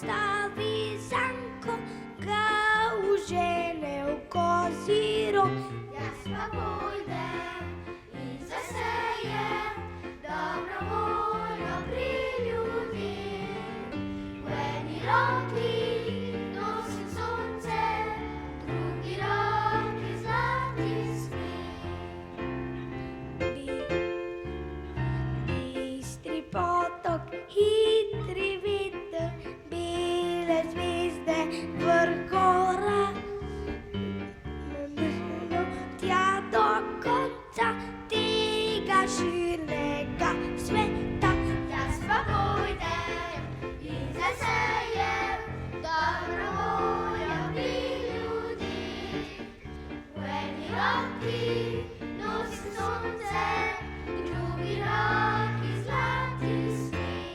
postavi zanko, ga užene v kozji rog. Jaz pa pojdem in zasejem dobro voljo pri ljudeh. V eni roki nosim sonce, drugi roki zlati smeh. Bistri potok, hitri veter, bele zvezde, vrh gora. Tja do konca tega širnega sveta. Jaz pa pojdem in zasejem dobro voljo pri ljudeh. V eni roki nosim sonce, drugi roki zlati smeh.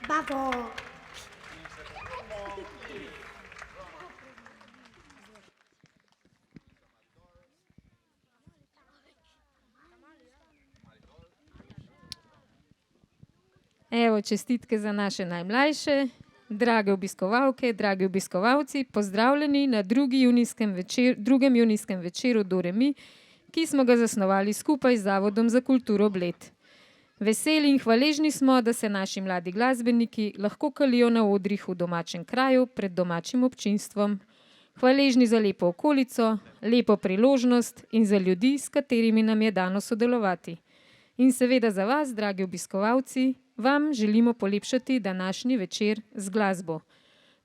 Bravo! Evo, čestitke za naše najmlajše. Drage obiskovalke, dragi obiskovalci, pozdravljeni na drugem junijskem večeru Do Re Mi, ki smo ga zasnovali skupaj z Zavodom za kulturo Bled. Veseli in hvaležni smo, da se naši mladi glasbeniki lahko kalijo na odrih v domačem kraju pred domačim občinstvom. Hvaležni za lepo okolico, lepo priložnost in za ljudi, s katerimi nam je dano sodelovati. In seveda za vas, dragi obiskovalci, vam želimo polepšati današnji večer z glasbo.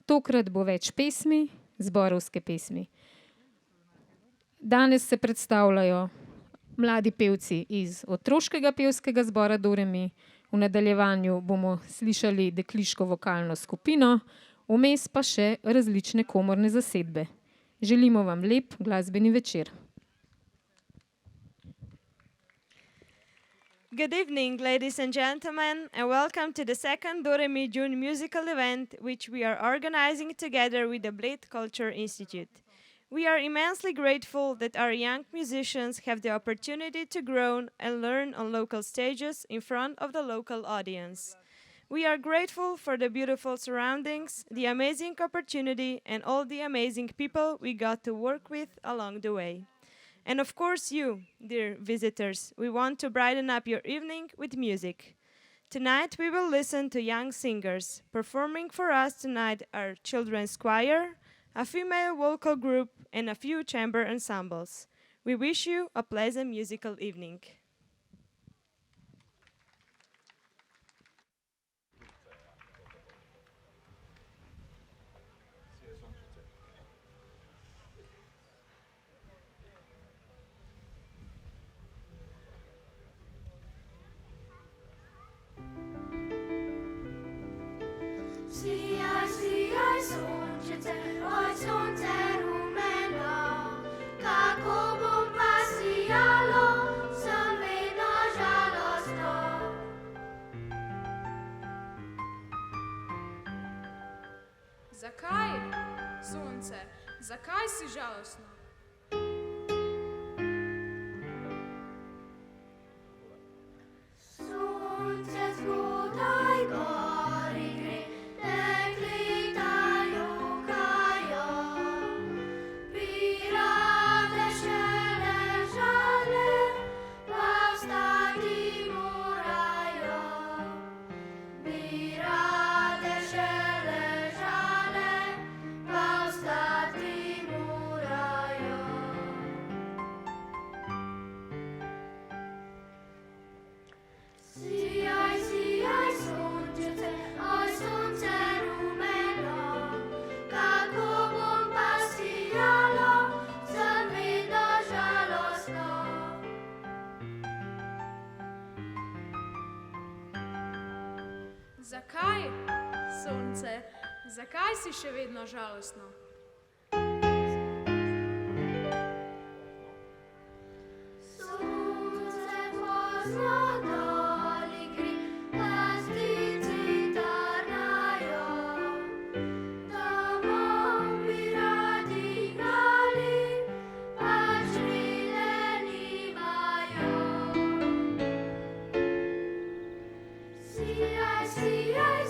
Tokrat bo več pesmi, zborovske pesmi. Danes se predstavljajo mladi pevci iz Otroškega pevskega zbora Do Re Mi. V nadaljevanju bomo slišali dekliško vokalno skupino, vmes pa še različne komorne zasedbe. Želimo vam lep glasbeni večer. Good evening, ladies and gentlemen, and welcome to the second Do Re Mi June musical event, which we are organizing together with the Bled Culture Institute. We are immensely grateful that our young musicians have the opportunity to grow and learn on local stages in front of the local audience. We are grateful for the beautiful surroundings, the amazing opportunity, and all the amazing people we got to work with along the way. And of course you, dear visitors, we want to brighten up your evening with music. Tonight we will listen to young singers. Performing for us tonight are children's choir, a female vocal group, and a few chamber ensembles. We wish you a pleasant musical evening. Sijaj, sijaj, sončice, oj, sonce rumeno, kako bom pa sijalo, sem vedno žalostno. Zakaj, sonce, zakaj si žalostno? Sonce zgodaj gori gre, dekleta jokajo, bi rade še ležale, pa vstati morajo. Bi rade še ležale, pa vstati morajo. Sijaj, sijaj, sončice, oj, sonce rumeno, kako bom pa sijalo, sem vedno žalostno. Zakaj, sonce, zakaj si še vedno žalostno? Sonce pozno doli gre, pazdici tarnajo, domov bi radi gnali, pač žrile nimajo. Sijaj, sijaj,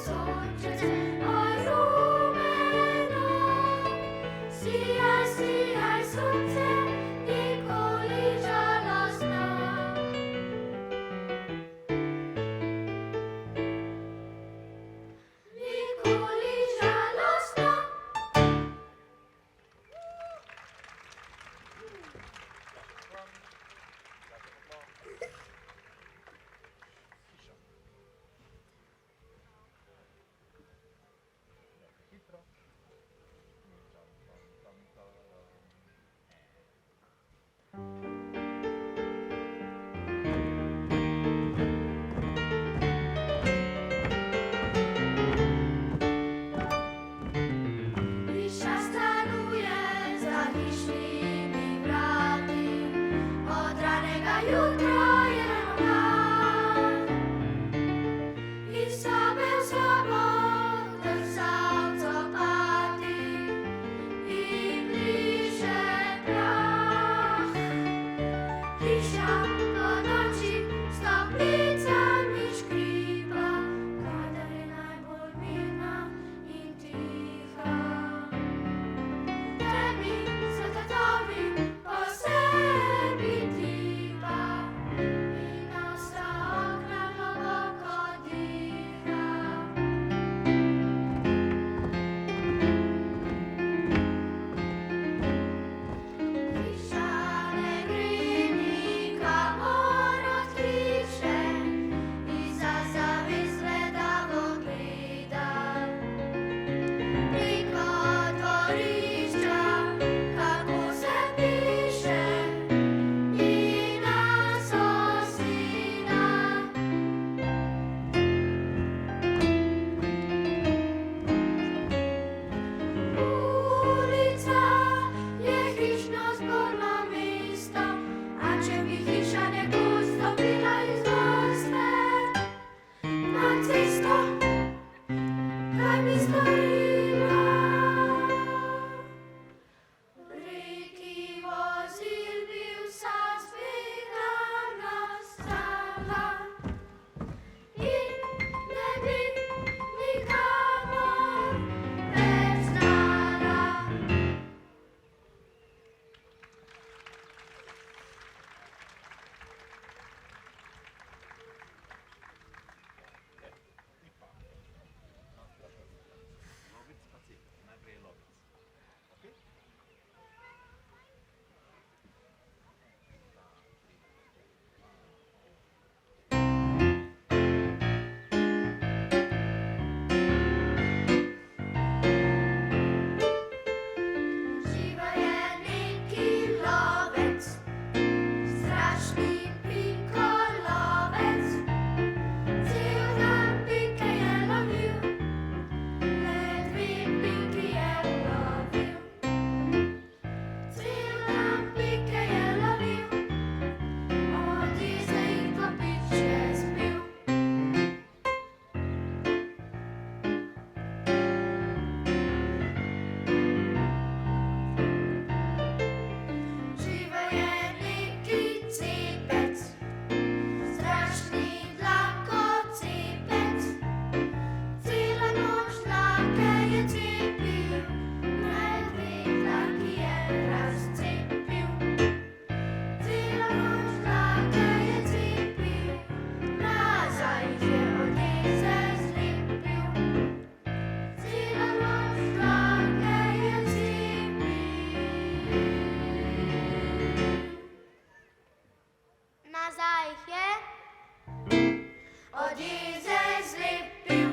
Odize zlepil.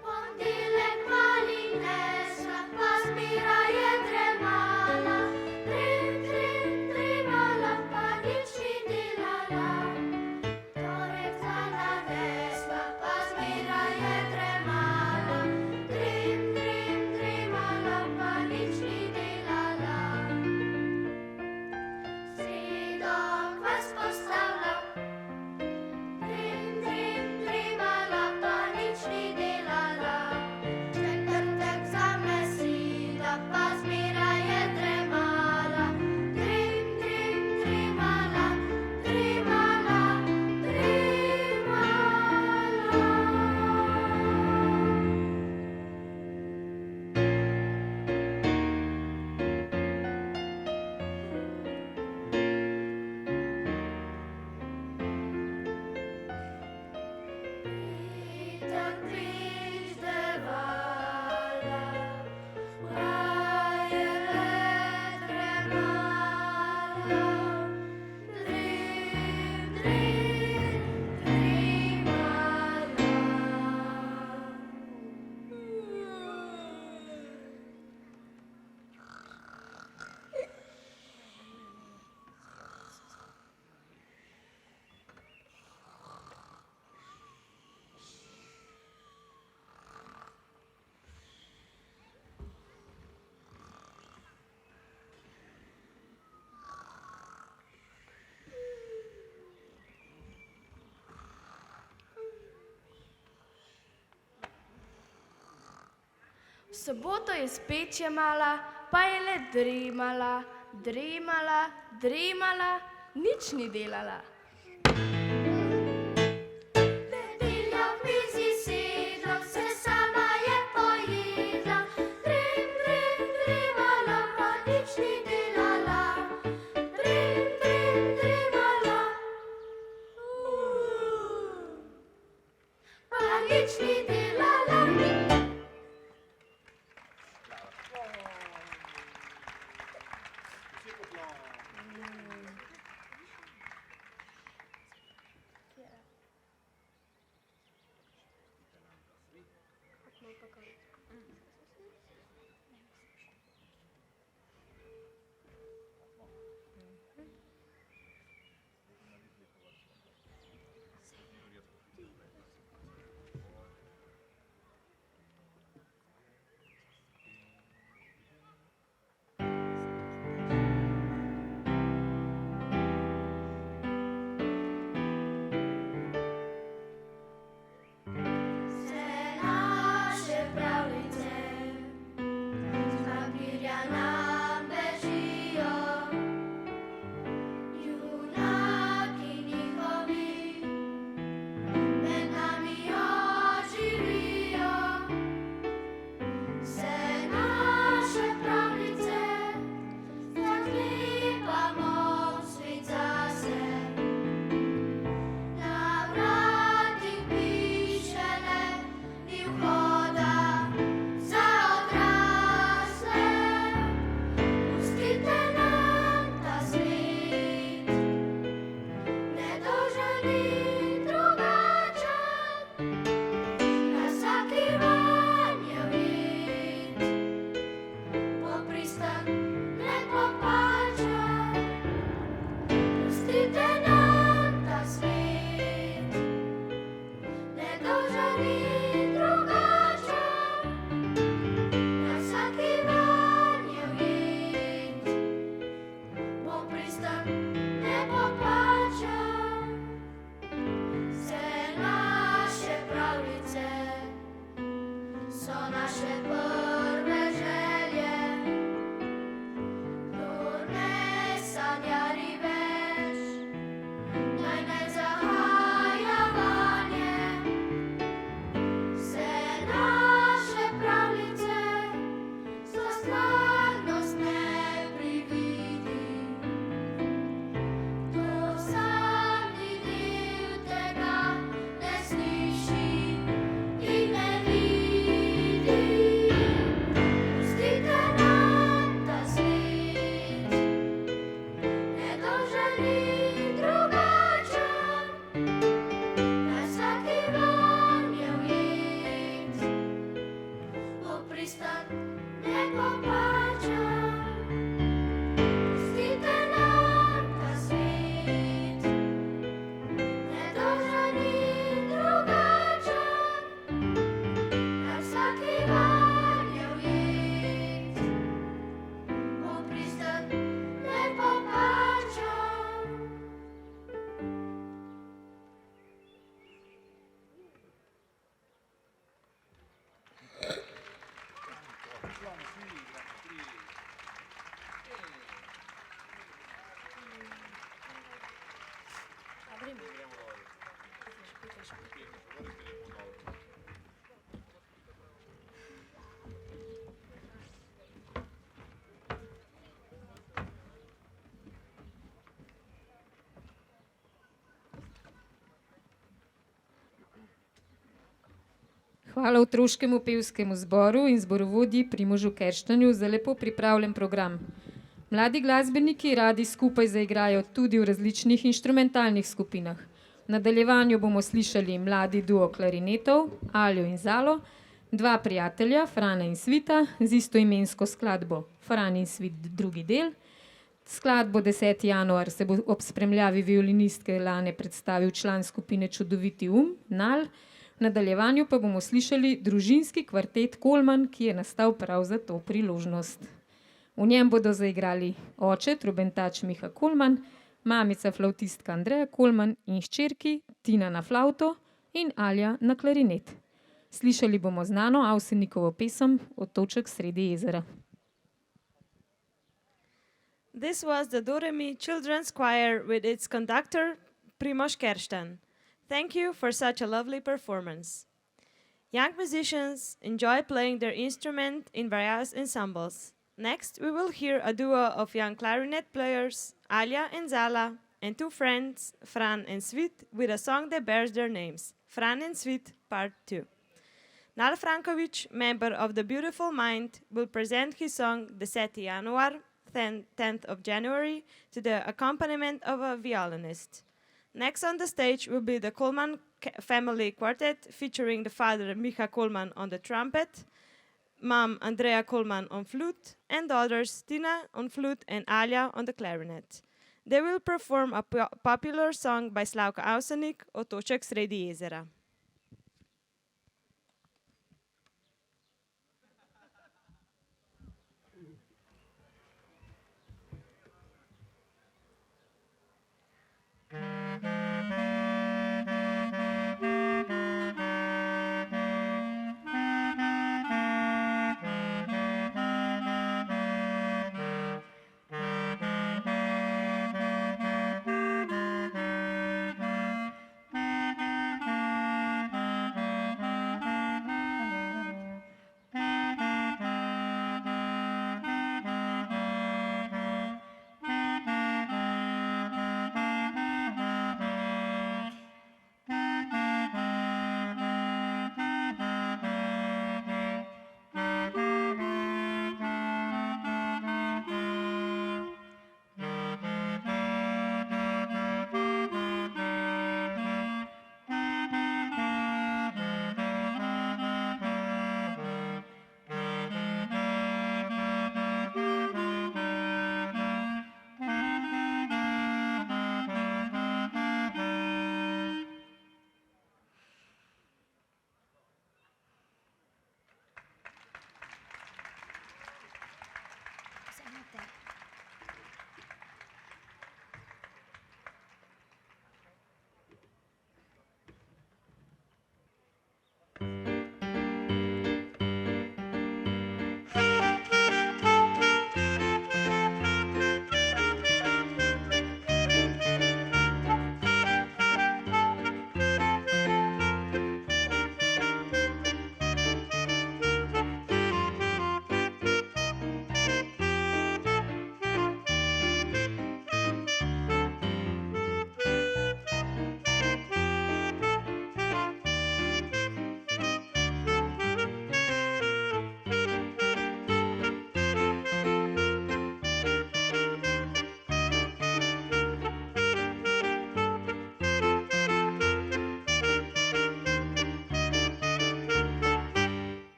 Pontilek mali nesla, pa zbira je tremala. Trim, trim, trimala, pa nič ni delala. Torek Zala nesla, pa zbira je tremala. Trim, trim, trimala, pa nič ni delala. Sredo kvas postavila. Trim, trim, trimala, pa nič ni delala. Četrtek zame sila, pa zmeraj je tremala. Trim, trim, trimala, trimala, trimala. Peter priždevala, vajele tremala. Trim, trim, trimala. V soboto je spet jemala, pa je le dremala, dremala, dremala, nič ni delala. Nedelja v mizi sedla, vse sama je pojedla. Trim, trim, trimala, pa nič ni delala. Trim, trim, trimala. Pa nič ni delala. Sanja Hvala Otroškemu pevskemu zboru in zborovodji Primožu Kerštanju za lepo pripravljen program. Mladi glasbeniki radi skupaj zaigrajo tudi v različnih inštrumentalnih skupinah. V nadaljevanju bomo slišali mladi duo klarinetov, Aljo in Zalo, dva prijatelja, Frana in Svita, z istoimensko skladbo Fran in Svit drugi del. Skladbo 10. januar se bo ob spremljavi violinistke Lane predstavil član skupine Čudoviti Nal. V nadaljevanju pa bomo slišali družinski kvartet Kolman, ki je nastal prav za to priložnost. V njem bodo zaigrali oče, trobentač Miha Kolman, mamica flavtistka Andreja Kolman in hčerki Tina na flavto in Alja na klarinet. Slišali bomo znano Avsenikovo pesem Otoček sredi jezera. This was the Doremi Children's Choir with its conductor, Primož Kerštanj. Thank you for such a lovely performance. Young musicians enjoy playing their instrument in various ensembles. Next, we will hear a duo of young clarinet players, Alja and Zala, and two friends, Fran and Svit, with a song that bears their names, Fran and Svit, Part 2. Nal Frankovič, member of the Beautiful Mind, will present his song 10. januar, 10th of January, to the accompaniment of a violinist. Next on the stage will be the Kolman family quartet, featuring the father Miha Kolman on the trumpet, mom Andrea Kolman on flute, and daughters Tina on flute and Alja on the clarinet. They will perform a popular song by Slavka Avsenik, Otoček sredi jezera.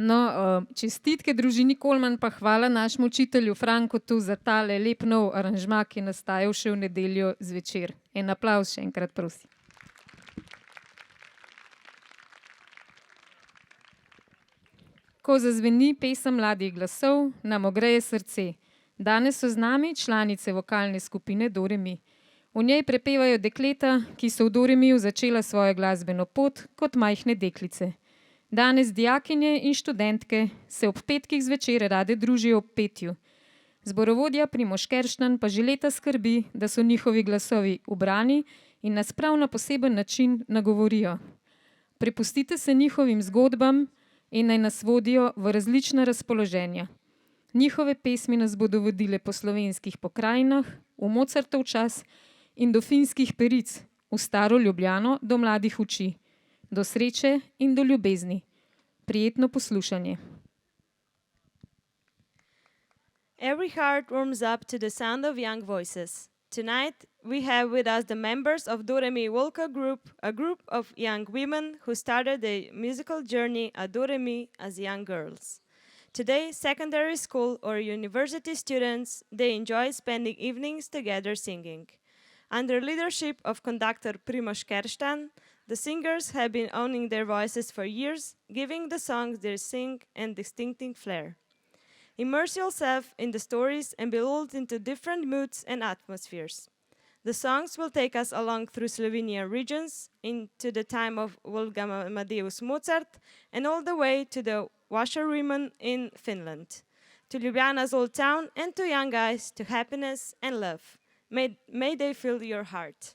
No, čestitke družini Kolman pa hvala našemu učitelju Frankotu za tale lep nov aranžma, ki je nastajal še v nedeljo zvečer. En aplavz še enkrat, prosim. Ko zazveni pesem mladih glasov, nam ogreje srce. Danes so z nami članice vokalne skupine Do Re Mi. V njej prepevajo dekleta, ki so v Do Re Miju začela svojo glasbeno pot kot majhne deklice. Danes dijakinje in študentke se ob petkih zvečer rade družijo ob petju. Zborovodja Primož Kerštanj pa že leta skrbi, da so njihovi glasovi ubrani in nas prav na poseben način nagovorijo. Prepustite se njihovim zgodbam in naj nas vodijo v različna razpoloženja. Njihove pesmi nas bodo vodile po slovenskih pokrajinah, v Mozartov čas in do finskih peric, v staro Ljubljano do mladih oči, do sreče in do ljubezni. Prijetno poslušanje. Every heart warms up to the sound of young voices. Tonight, we have with us the members of Do Re Mi Volca Group, a group of young women who started their musical journey at Do Re Mi as young girls. Today, secondary school or university students, they enjoy spending evenings together singing. Under leadership of conductor Primož Kerštanj, the singers have been owning their voices for years, giving the songs their sing and distinctive flair. Immerse yourself in the stories and be lulled into different moods and atmospheres. The songs will take us along through Slovenian regions, into the time of Wolfgang Amadeus Mozart, and all the way to the washerwomen in Finland, to Ljubljana's old town, and to young eyes, to happiness and love. May they fill your heart.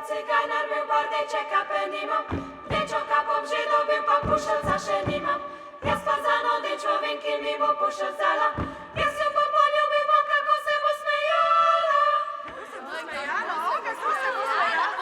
Cygajnar był bardejczeka penimam, dečoka pomže dobil, pa pušel za ženimam. Jaz pa za node človek, ki mi bo pušel zala. Jaz jo pa poljubil, pa kako se bo smejala. Kako se bo smejala.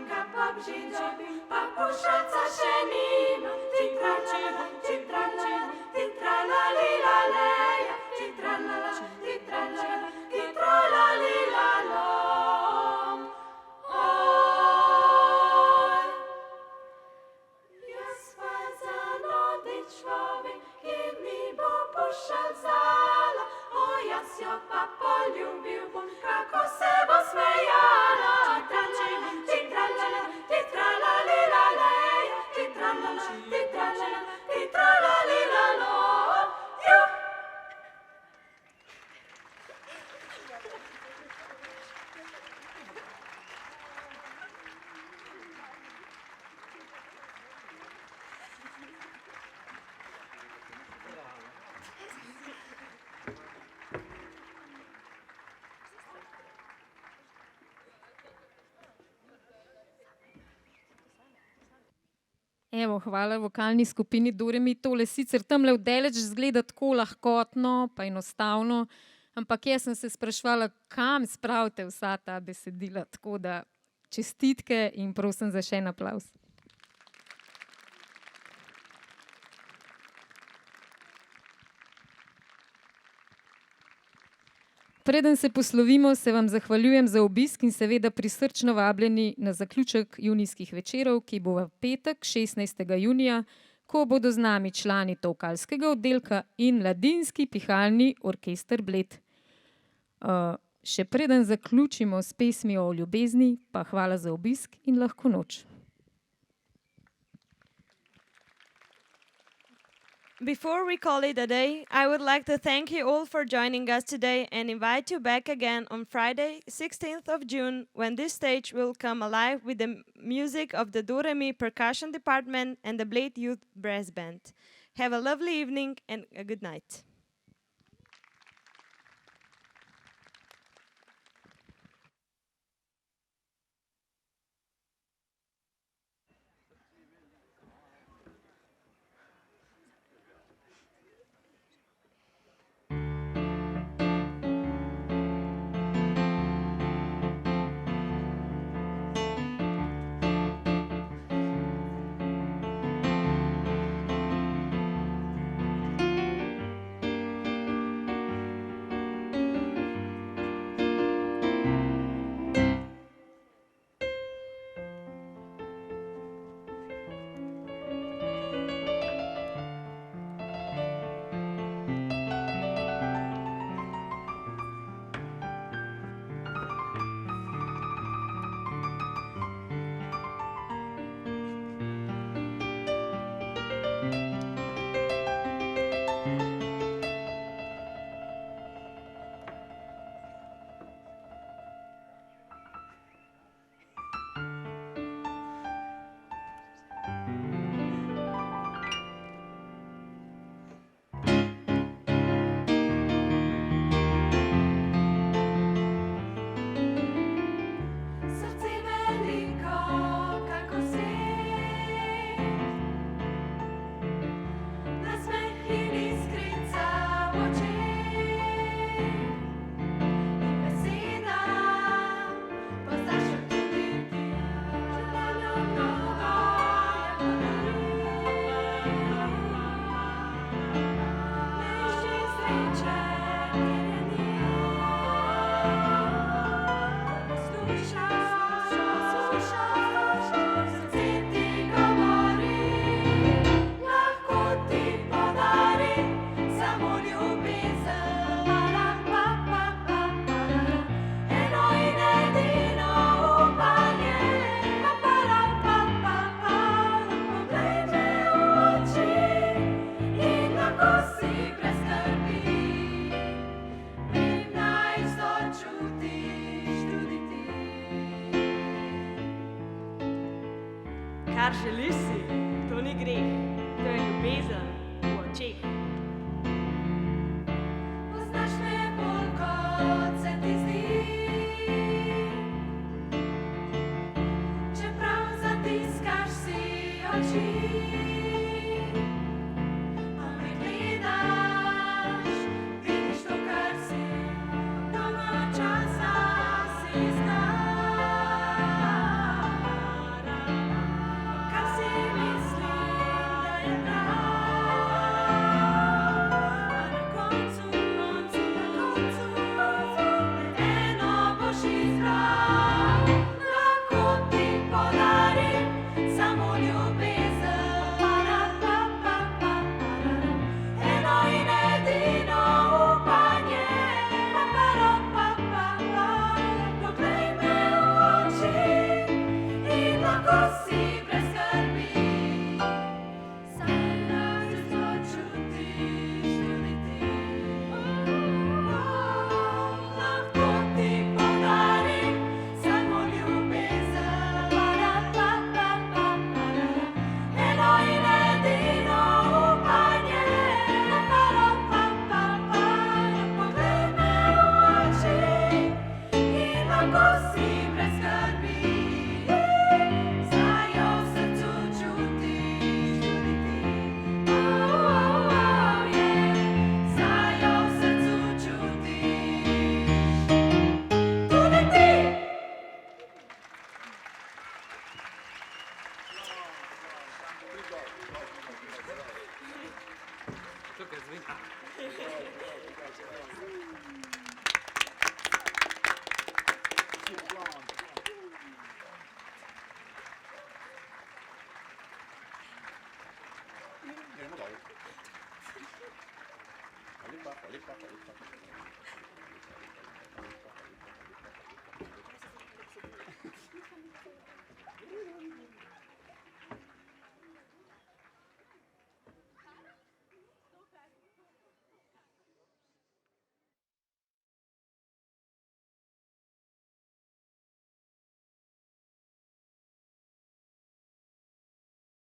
bunka pobžidobil, pa pušalca še nima. Titralala, titralala, titralalilalej, titralala, titralala, titralalilalom. Oj, jaz pa zanodi človek, ki mi bo pušal zala. Oj, jaz jo pa poljubil bom, kako se bo smejala. Titralala, titralala, titralalilalej, titralala, titralala, titralalilalom. Juh! Evo, hvala vokalni skupini Doremi. Tole sicer tamle vdaleč zgleda tako lahkotno pa enostavno, ampak jaz sem se spraševala, kam spravite vsa ta besedila, tako da čestitke in prosim za še en aplavz. Preden se poslovimo, se vam zahvaljujem za obisk in seveda prisrčno vabljeni na zaključek junijskih večerov, ki bo v petek 16. junija, ko bodo z nami člani vokalskega oddelka in Mladinski pihalni orkester Bled. Še preden zaključimo s pesmijo o ljubezni, pa hvala za obisk in lahko noč. Before we call it a day, I would like to thank you all for joining us today and invite you back again on Friday, 16th of June, when this stage will come alive with the music of the Doremi Percussion Department and the Bled Youth Brass Band. Have a lovely evening and a good night. Kar želiš si, to ni greh, to je ljubezen v očeh. Poznaš me bolj, kot se ti zdi, čeprav zatiskaš si oči. A me gledaš, vidiš to, kar si, dolgo časa si iskal. Gremo dol. Ali pa.